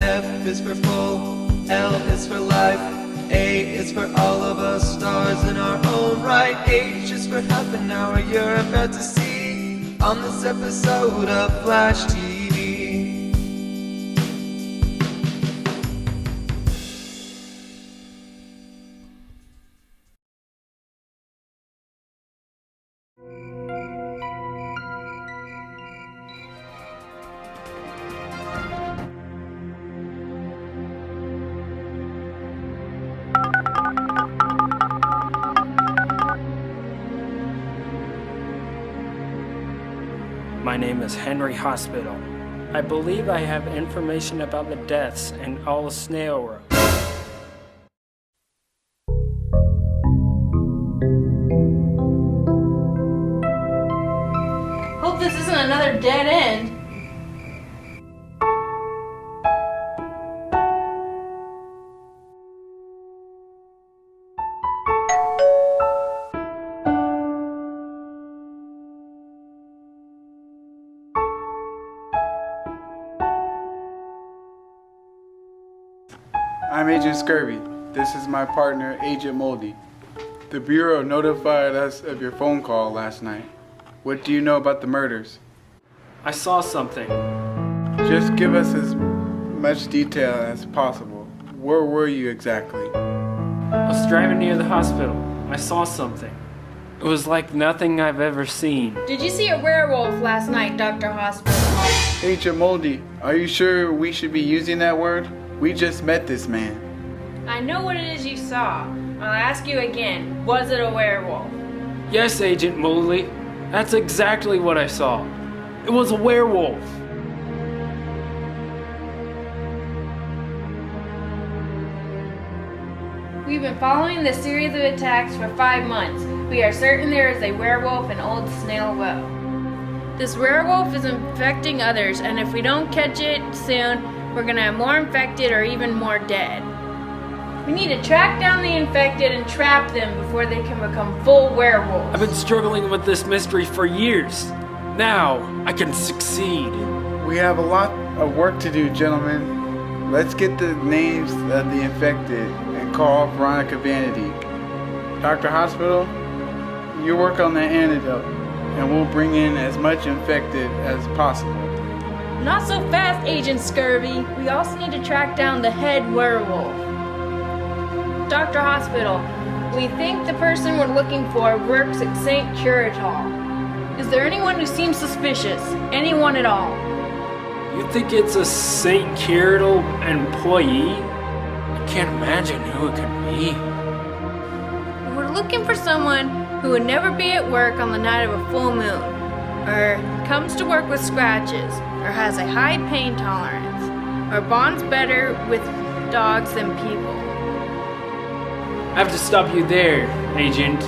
F is for full, L is for life, A is for all of us stars in our own right, H is for half an hour you're about to see on this episode of FLASHtv. My name is Henry Hospital. I believe I have information about the deaths in all Snail Row. Hope this isn't another dead end. I'm Agent Scurvy. This is my partner, Agent Moldy. The Bureau notified us of your phone call last night. What do you know about the murders? I saw something. Just give us as much detail as possible. Where were you exactly? I was driving near the hospital. I saw something. It was like nothing I've ever seen. Did you see a werewolf last night, Dr. Hospital? Agent Moldy, are you sure we should be using that word? We just met this man. I know what it is you saw. I'll ask you again, was it a werewolf? Yes, Agent Moldy. That's exactly what I saw. It was a werewolf. We've been following this series of attacks for 5 months. We are certain there is a werewolf in Old Snail Row. This werewolf is infecting others, and if we don't catch it soon, we're gonna have more infected or even more dead. We need to track down the infected and trap them before they can become full werewolves. I've been struggling with this mystery for years. Now, I can succeed. We have a lot of work to do, gentlemen. Let's get the names of the infected and call Veronica Vanity. Dr. Hospital, you work on the antidote, and we'll bring in as much infected as possible. Not so fast, Agent Scurvy. We also need to track down the head werewolf. Dr. Hospital, we think the person we're looking for works at St. Curatal. Is there anyone who seems suspicious? Anyone at all? You think it's a St. Curatal employee? I can't imagine who it could be. We're looking for someone who would never be at work on the night of a full moon, or comes to work with scratches, or has a high pain tolerance, or bonds better with dogs than people. I have to stop you there, Agent.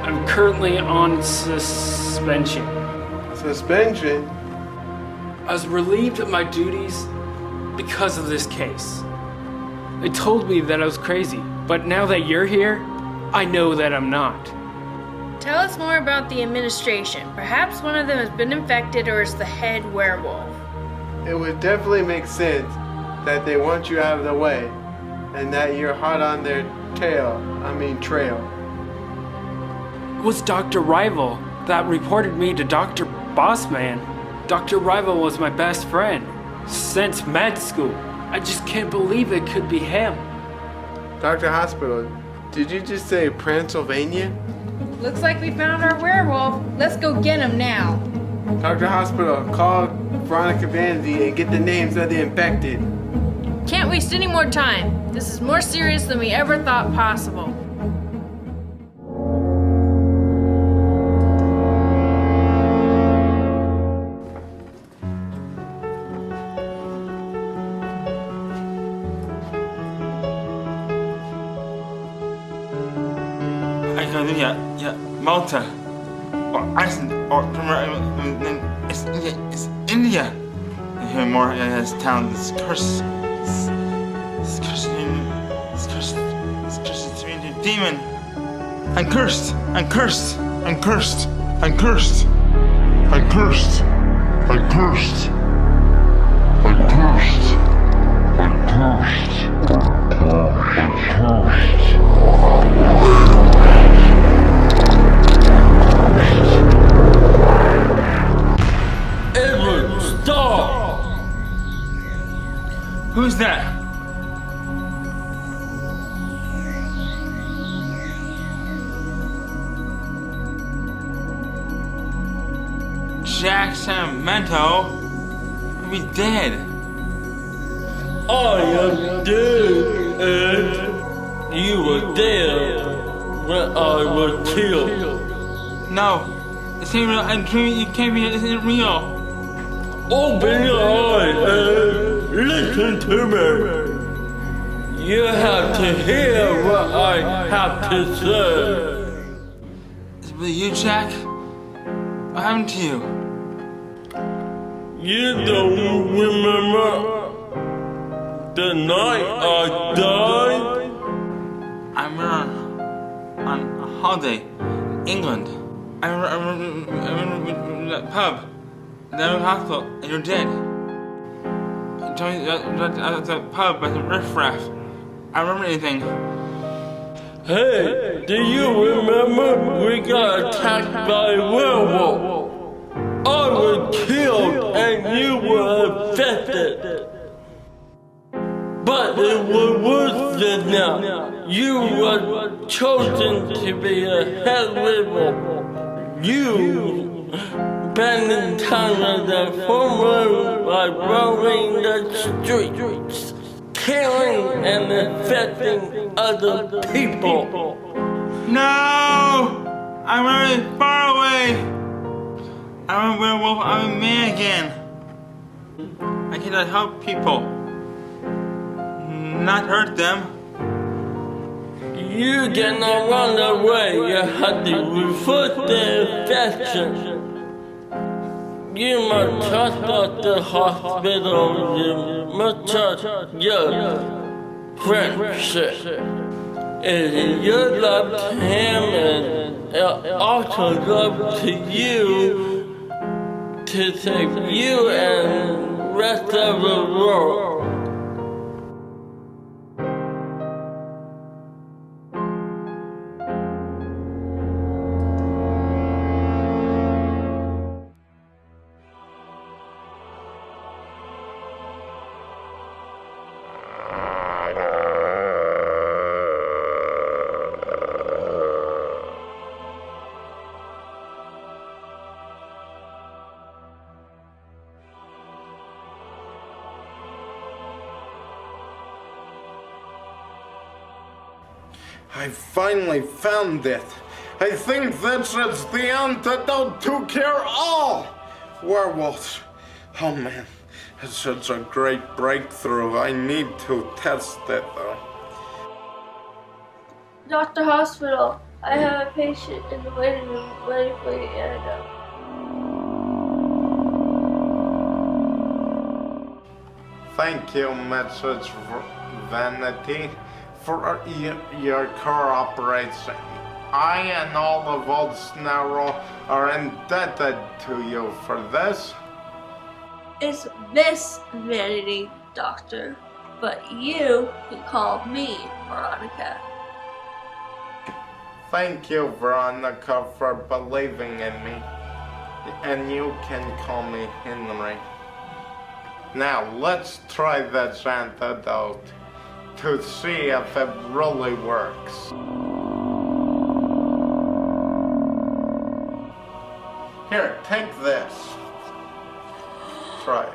I'm currently on suspension. Suspension? I was relieved of my duties because of this case. They told me that I was crazy, but now that you're here, I know that I'm not. Tell us more about the administration. Perhaps one of them has been infected or is the head werewolf. It would definitely make sense that they want you out of the way and that you're hot on their trail. It was Dr. Rival that reported me to Dr. Bossman. Dr. Rival was my best friend since med school. I just can't believe it could be him. Dr. Hospital, did you just say Pennsylvania? Looks like we found our werewolf. Let's go get him now. Dr. Hospital, call Veronica Vanity and get the names of the infected. Can't waste any more time. This is more serious than we ever thought possible. Yeah, Malta, or Iceland, or it's India. I hear more in this town. This curse, this cursed demon. I'm cursed. I'm cursed. I'm cursed. I'm cursed. I'm cursed. I'm cursed. I'm cursed. Who's that? Jackson Mento? He's dead. I am dead, and you were dead when I was killed. No, this ain't real. I'm dreaming. You can't be. This isn't real. Open your eyes and listen to me. You have to hear what I have to say. Is it really you, Jack? What happened to you? You don't remember the night I died? I remember on a holiday in England. I remember that pub, that hospital, and you're dead. You told me that the pub by the riffraff. I don't remember anything. Hey, do you remember we got attacked by a werewolf? I was killed and you were affected. But it was worse than that. You were chosen to be a head liberal. You spending time in the former by roaming the streets, killing and infecting other people. No! I'm really far away. I'm a werewolf. I'm a man again. I cannot help people, not hurt them. You cannot run away. You have to refute the infection. You must trust at the hospital. You must trust your friendship. And your love to him and also love to you to save you and the rest of the world. I finally found it. I think this is the antidote to cure all werewolves. Oh man, it's such a great breakthrough. I need to test it though. Dr. Hospital, I have a patient in the waiting room waiting for your antidote. Thank you, Mrs. Vanity, for your cooperation. I and all of Old Snarrow are indebted to you for this. It's Miss Vanity, Doctor, but you can call me Veronica. Thank you, Veronica, for believing in me. And you can call me Henry. Now, let's try this antidote to see if it really works. Here, take this. Try it.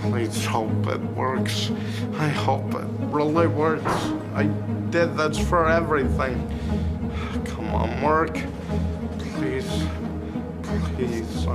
Please hope it works. I hope it really works. I did this for everything. Come on, work. Please. Please.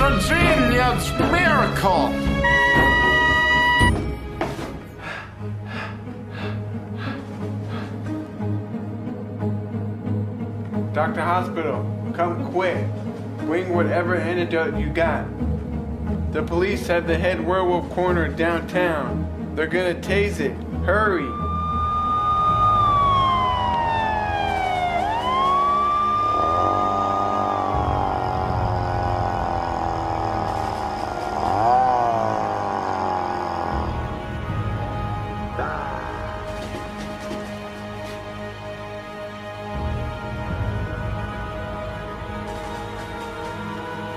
a genius miracle! Dr. Hospital, come quick. Bring whatever antidote you got. The police have the head werewolf cornered downtown. They're gonna tase it. Hurry!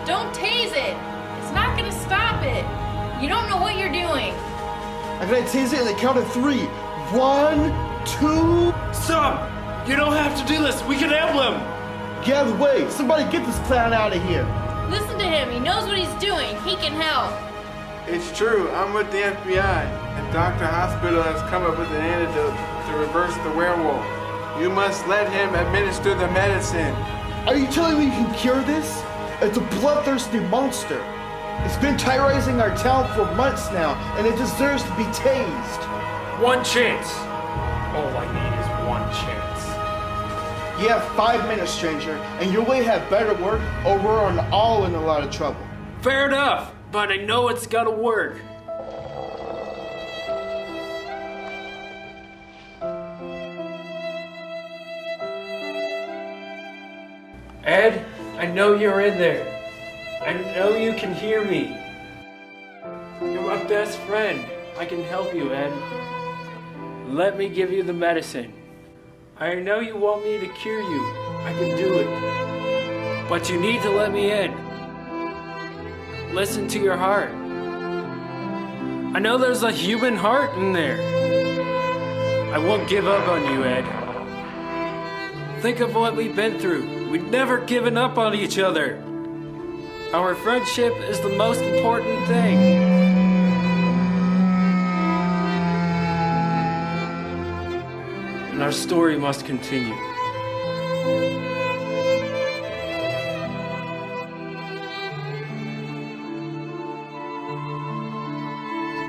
Don't tase it! It's not gonna stop it! You don't know what you're doing! I'm gonna tase it in the count of 3. 1, 2. Stop! You don't have to do this. We can help him. Get out of the way. Somebody get this clown out of here. Listen to him. He knows what he's doing. He can help. It's true, I'm with the FBI, and Dr. Hospital has come up with an antidote to reverse the werewolf. You must let him administer the medicine. Are you telling me you can cure this? It's a bloodthirsty monster. It's been terrorizing our town for months now, and it deserves to be tased. One chance. All I need is one chance. You have 5 minutes, stranger, and your way have better work, or we're all in a lot of trouble. Fair enough, but I know it's gotta work. Ed, I know you're in there. I know you can hear me. You're my best friend. I can help you, Ed. Let me give you the medicine. I know you want me to cure you. I can do it. But you need to let me in. Listen to your heart. I know there's a human heart in there. I won't give up on you, Ed. Think of what we've been through. We've never given up on each other. Our friendship is the most important thing. And our story must continue.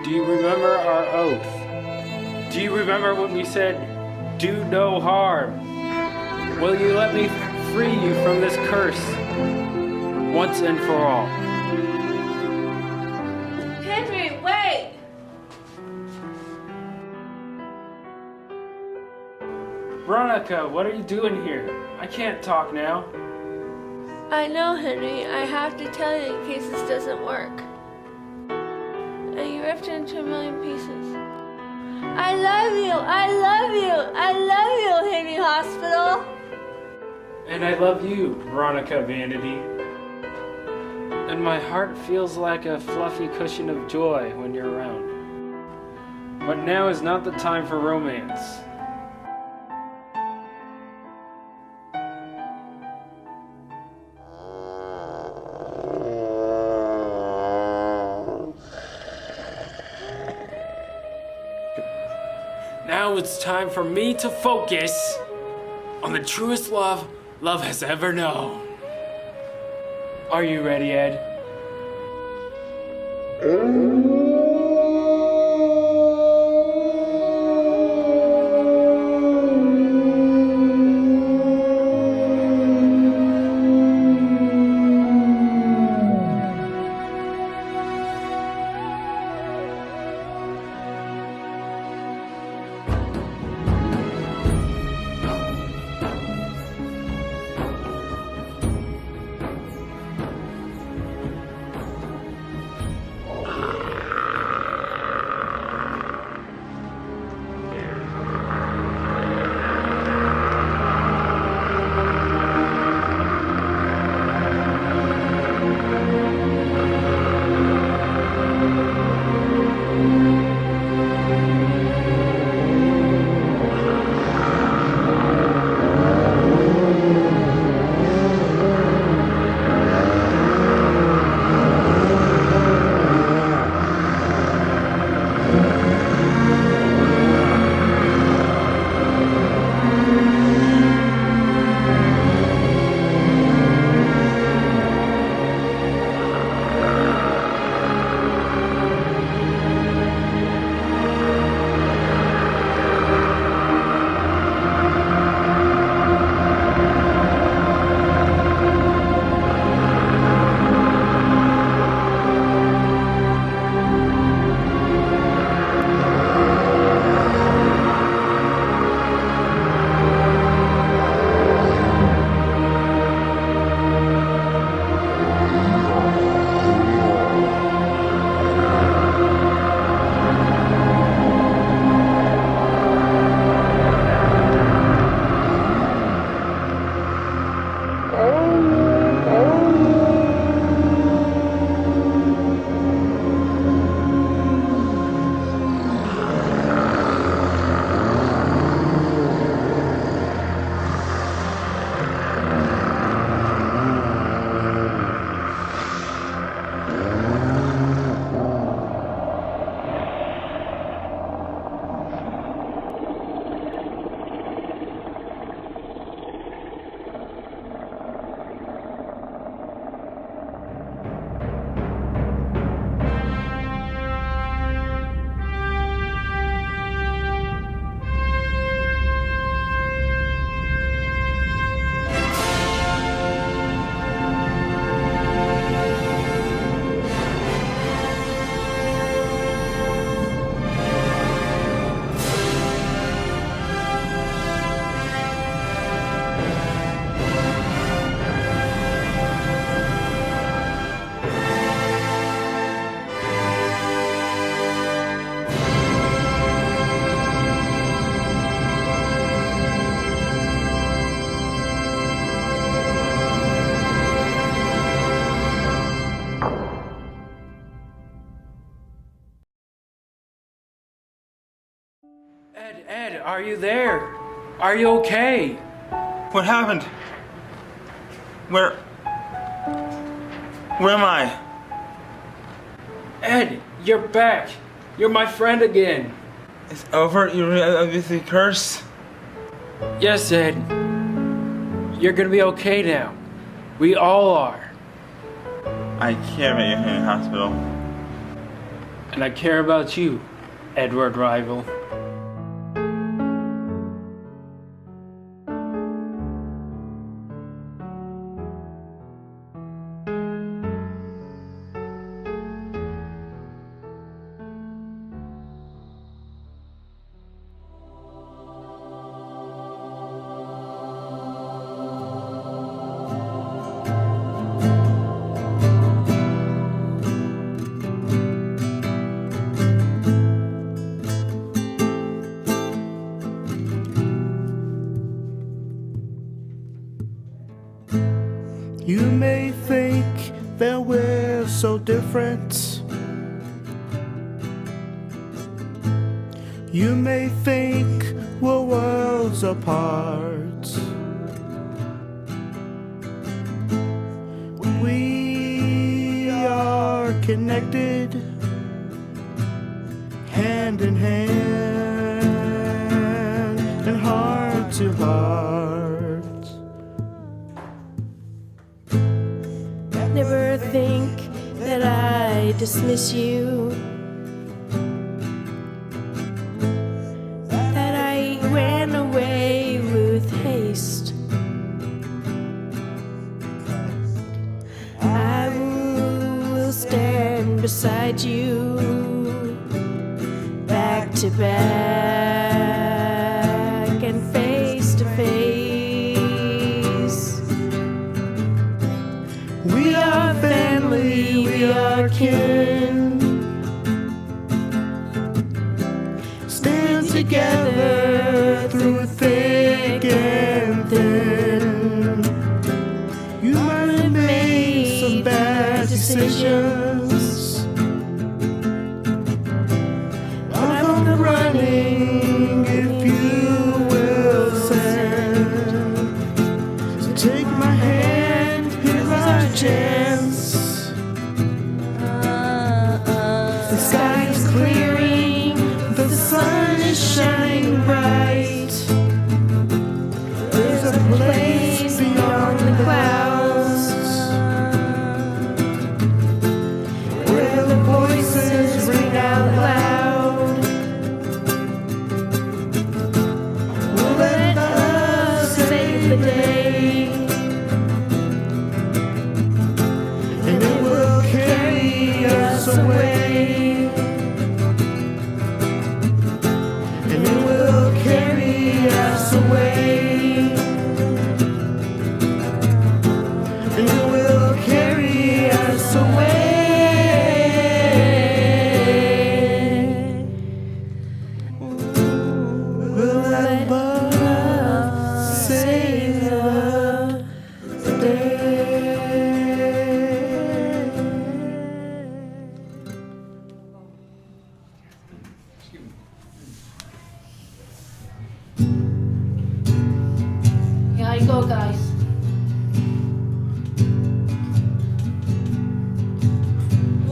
Do you remember our oath? Do you remember when we said, do no harm? Will you let me free you from this curse, once and for all? Henry, wait! Veronica, what are you doing here? I can't talk now. I know, Henry. I have to tell you in case this doesn't work. And you ripped it into a million pieces. I love you! I love you! I love you, Henry Hospital! And I love you, Veronica Vanity. And my heart feels like a fluffy cushion of joy when you're around. But now is not the time for romance. Now it's time for me to focus on the truest love has ever known. Are you ready, Ed? are you there? Are you okay? What happened? Where am I? Ed, you're back. You're my friend again. It's over? You obviously cursed? Yes, Ed. You're gonna be okay now. We all are. I care about you here in the hospital. And I care about you, Edward Rival. You may think that we're so different. You may think we're worlds apart. We are connected, hand in hand and heart to heart. Never think that I dismiss you, that I ran away with haste. I will stand beside you, back to back and face to face. We are family, we are kin. Stand together through thick and thin. You might have made some bad decisions, but I'm on the running if you will send. So take my hand, here's our chance. The sky is clearing, the sun is shining bright. There's a place beyond the clouds where the voices ring out loud. We'll let love save the day, and it will carry us away, and it will carry us away, and it will carry us away. We'll let love save the day. Here you go, guys.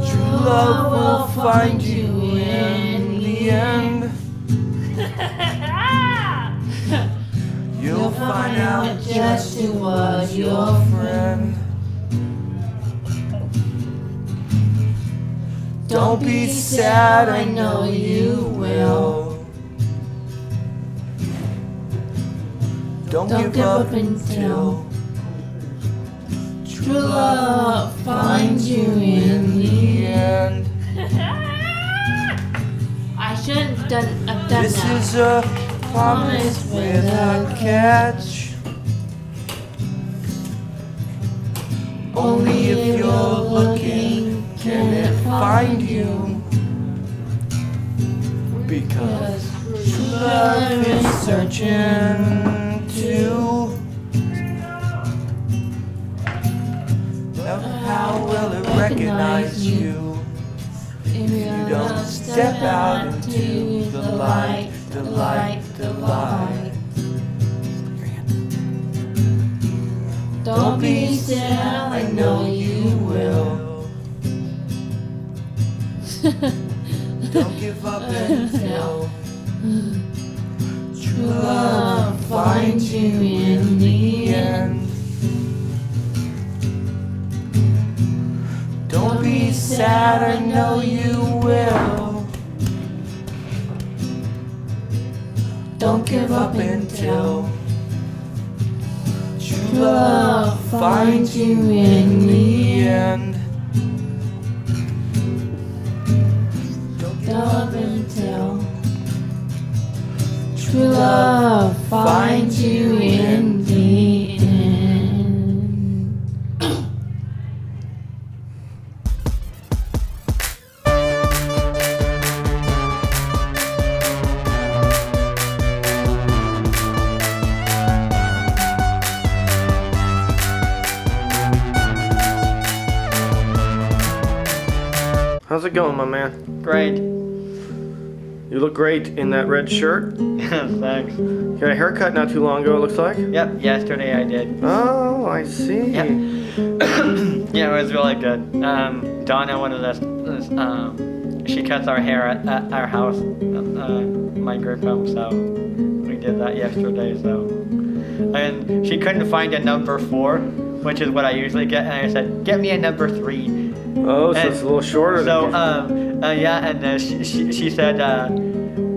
True love will find you in the end. You'll find out just who was your friend. Don't be sad, I know you will. Don't give up until true love finds you in the end. I shouldn't have done that. This is a promise with a catch. Only if you're looking can it find you. Because true love is searching too. How will it recognize you if you don't step out into the light, the light? delight. Don't be sad, I know you will. Don't give up until true love finds you in the end. Don't be sad, I know you will. Don't give up until true love finds you in the end. Don't give up until true love finds you in the end. How's it going, my man? Great. You look great in that red shirt. Thanks. You got a haircut not too long ago, it looks like? Yep, yesterday I did. Oh, I see. Yep. Yeah, it was really good. Donna, one of the, she cuts our hair at our house, my group home, so we did that yesterday, so. And she couldn't find a number 4, which is what I usually get, and I said, get me a number 3. Oh, so it's a little shorter so, than yeah, and she said,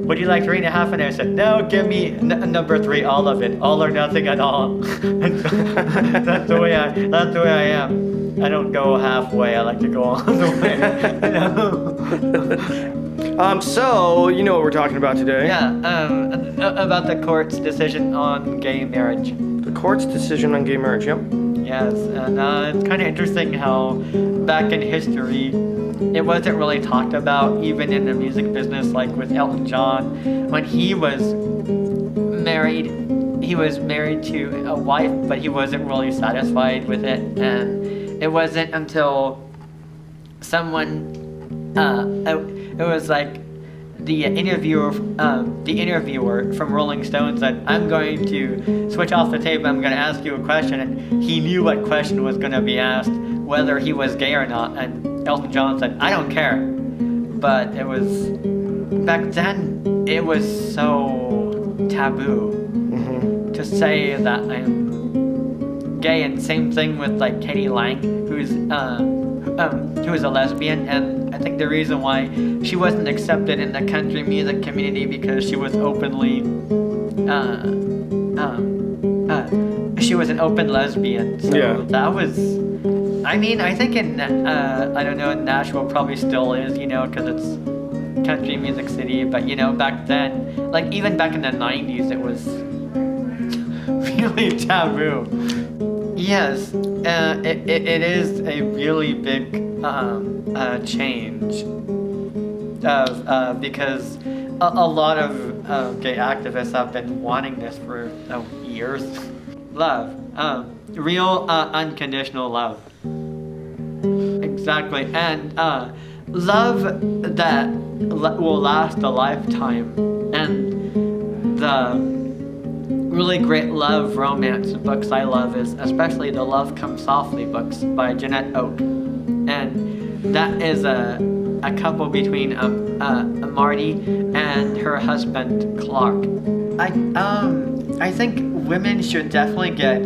would you like 3.5? And I said, no, give me number 3, all of it, all or nothing at all. That's the way I am. I don't go halfway. I like to go all the way. So you know what we're talking about today? Yeah, about the court's decision on gay marriage. The court's decision on gay marriage. Yep. Yes, and it's kind of interesting how back in history, it wasn't really talked about, even in the music business, like with Elton John. When he was married to a wife, but he wasn't really satisfied with it. And it wasn't until someone, it was like the interviewer from Rolling Stone said, I'm going to switch off the tape, I'm going to ask you a question, and he knew what question was going to be asked, whether he was gay or not, and Elton John said, I don't care. But it was, back then, it was so taboo to say that I'm gay, and same thing with like Katie Lang, who is a lesbian, and I think the reason why she wasn't accepted in the country music community because she was openly, she was an open lesbian. So yeah. That was, I mean, I think in, I don't know, in Nashville probably still is, you know, because it's country music city, but you know, back then, like even back in the 90s, it was really taboo. Yes, it is a really big change because a lot of gay activists have been wanting this for years. Love, real unconditional love. Exactly, and love that will last a lifetime, and the really great love romance books I love is especially the Love Comes Softly books by Jeanette Oak, and that is a couple between Marty and her husband Clark. I think women should definitely get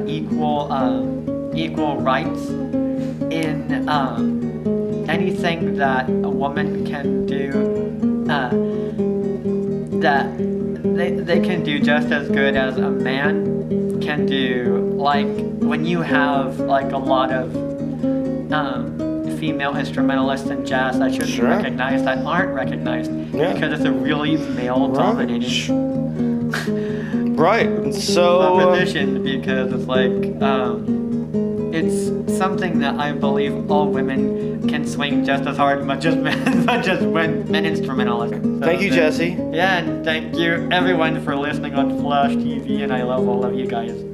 equal rights in anything that a woman can do. That they can do just as good as a man can do. Like when you have like a lot of female instrumentalists in jazz that should be recognized that aren't recognized because it's a really male-dominated position, because it's like it's something that I believe all women can swing just as hard, much as men instrumentalists. So thank you, Jesse. Yeah, and thank you everyone for listening on Flash TV, and I love all of you guys.